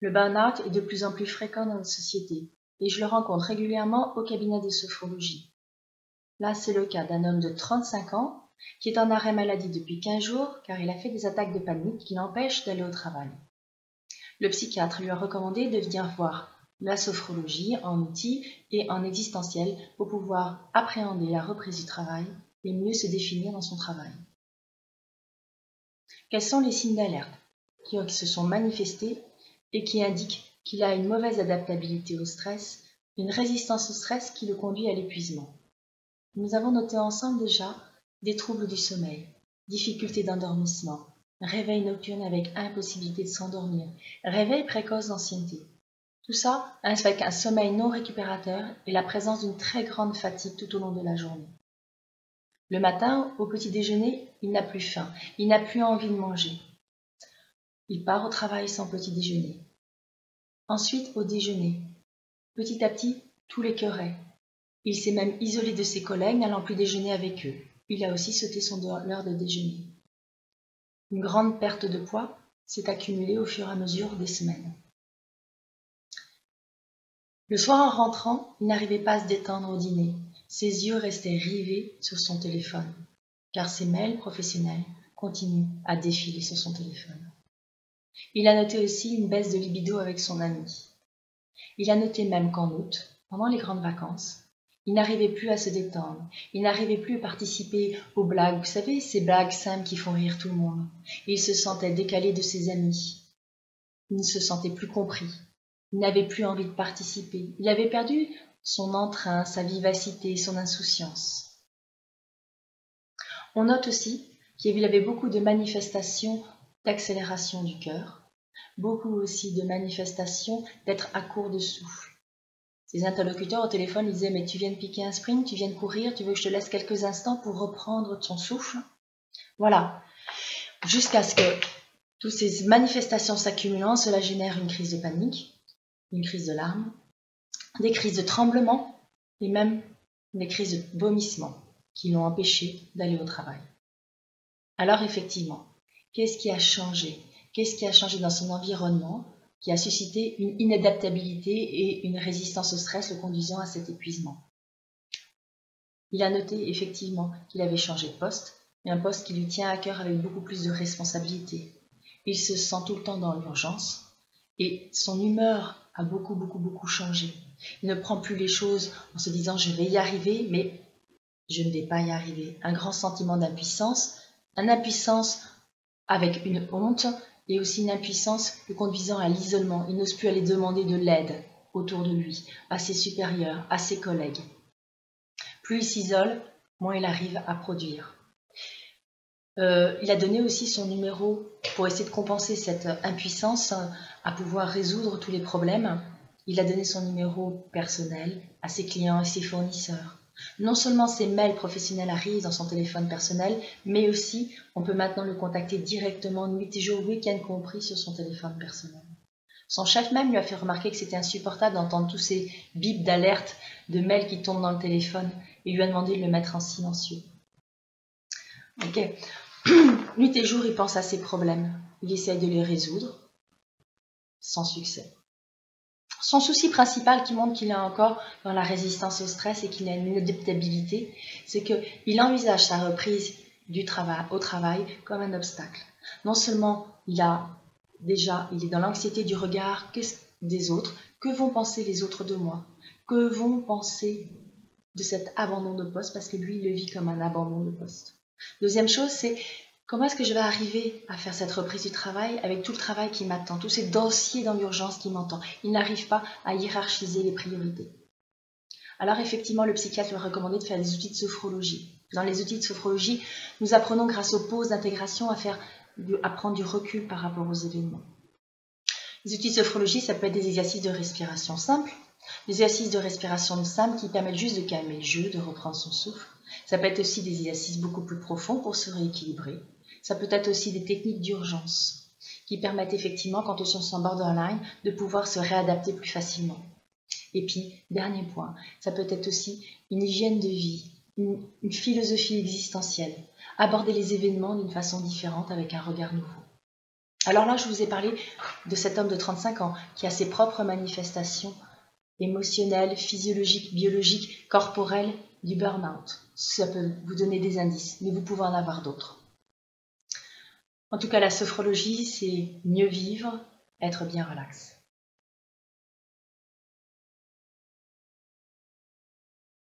Le burn-out est de plus en plus fréquent dans notre société et je le rencontre régulièrement au cabinet de sophrologie. Là, c'est le cas d'un homme de 35 ans qui est en arrêt maladie depuis 15 jours car il a fait des attaques de panique qui l'empêchent d'aller au travail. Le psychiatre lui a recommandé de venir voir la sophrologie en outils et en existentiel pour pouvoir appréhender la reprise du travail et mieux se définir dans son travail. Quels sont les signes d'alerte qui se sont manifestés et qui indiquent qu'il a une mauvaise adaptabilité au stress, une résistance au stress qui le conduit à l'épuisement? Nous avons noté ensemble déjà des troubles du sommeil, difficultés d'endormissement, réveil nocturne avec impossibilité de s'endormir, réveil précoce d'ancienneté. Tout ça avec un sommeil non récupérateur et la présence d'une très grande fatigue tout au long de la journée. Le matin, au petit déjeuner, il n'a plus faim, il n'a plus envie de manger. Il part au travail sans petit déjeuner. Ensuite, au déjeuner. Petit à petit, tout l'écœurait. Il s'est même isolé de ses collègues, n'allant plus déjeuner avec eux. Il a aussi sauté son heure de déjeuner. Une grande perte de poids s'est accumulée au fur et à mesure des semaines. Le soir en rentrant, il n'arrivait pas à se détendre au dîner. Ses yeux restaient rivés sur son téléphone, car ses mails professionnels continuent à défiler sur son téléphone. Il a noté aussi une baisse de libido avec son ami. Il a noté même qu'en août, pendant les grandes vacances, il n'arrivait plus à se détendre, il n'arrivait plus à participer aux blagues, vous savez, ces blagues simples qui font rire tout le monde. Il se sentait décalé de ses amis, il ne se sentait plus compris, il n'avait plus envie de participer, il avait perdu son entrain, sa vivacité, son insouciance. On note aussi qu'il avait beaucoup de manifestations d'accélération du cœur, beaucoup aussi de manifestations d'être à court de souffle. Ses interlocuteurs au téléphone lui disaient « Mais tu viens de piquer un sprint, tu viens de courir, tu veux que je te laisse quelques instants pour reprendre ton souffle ?» Voilà. Jusqu'à ce que toutes ces manifestations s'accumulant, cela génère une crise de panique, une crise de larmes, des crises de tremblement et même des crises de vomissement qui l'ont empêché d'aller au travail. Alors effectivement, qu'est-ce qui a changé? Qu'est-ce qui a changé dans son environnement qui a suscité une inadaptabilité et une résistance au stress le conduisant à cet épuisement? Il a noté effectivement qu'il avait changé de poste, mais un poste qui lui tient à cœur avec beaucoup plus de responsabilités. Il se sent tout le temps dans l'urgence et son humeur a beaucoup changé. Il ne prend plus les choses en se disant « je vais y arriver », mais je ne vais pas y arriver. Un grand sentiment d'impuissance, une impuissance avec une honte et aussi une impuissance le conduisant à l'isolement. Il n'ose plus aller demander de l'aide autour de lui, à ses supérieurs, à ses collègues. Plus il s'isole, moins il arrive à produire. Il a donné aussi son numéro pour essayer de compenser cette impuissance à pouvoir résoudre tous les problèmes. Il a donné son numéro personnel à ses clients et ses fournisseurs. Non seulement ses mails professionnels arrivent dans son téléphone personnel, mais aussi on peut maintenant le contacter directement nuit et jour, week-end compris, sur son téléphone personnel. Son chef même lui a fait remarquer que c'était insupportable d'entendre tous ces bips d'alerte de mails qui tombent dans le téléphone et lui a demandé de le mettre en silencieux. Ok. Nuit et jour, il pense à ses problèmes. Il essaye de les résoudre sans succès. Son souci principal qui montre qu'il est encore dans la résistance au stress et qu'il a une inadaptabilité, c'est qu'il envisage sa reprise au travail comme un obstacle. Non seulement il est dans l'anxiété du regard des autres, que vont penser les autres de moi? Que vont penser de cet abandon de poste? Parce que lui, il le vit comme un abandon de poste. Deuxième chose, c'est comment est-ce que je vais arriver à faire cette reprise du travail avec tout le travail qui m'attend, tous ces dossiers dans l'urgence qui m'attendent? Il n'arrive pas à hiérarchiser les priorités. Alors effectivement, le psychiatre lui a recommandé de faire des outils de sophrologie. Dans les outils de sophrologie, nous apprenons grâce aux pauses d'intégration à prendre du recul par rapport aux événements. Les outils de sophrologie, ça peut être des exercices de respiration simples, des exercices de respiration simples qui permettent juste de calmer le jeu, de reprendre son souffle. Ça peut être aussi des exercices beaucoup plus profonds pour se rééquilibrer. Ça peut être aussi des techniques d'urgence qui permettent effectivement, quand on se sent borderline, de pouvoir se réadapter plus facilement. Et puis, dernier point, ça peut être aussi une hygiène de vie, une philosophie existentielle, aborder les événements d'une façon différente avec un regard nouveau. Alors là, je vous ai parlé de cet homme de 35 ans qui a ses propres manifestations émotionnelles, physiologiques, biologiques, corporelles du burn-out. Ça peut vous donner des indices, mais vous pouvez en avoir d'autres. En tout cas, la sophrologie, c'est mieux vivre, être bien relax.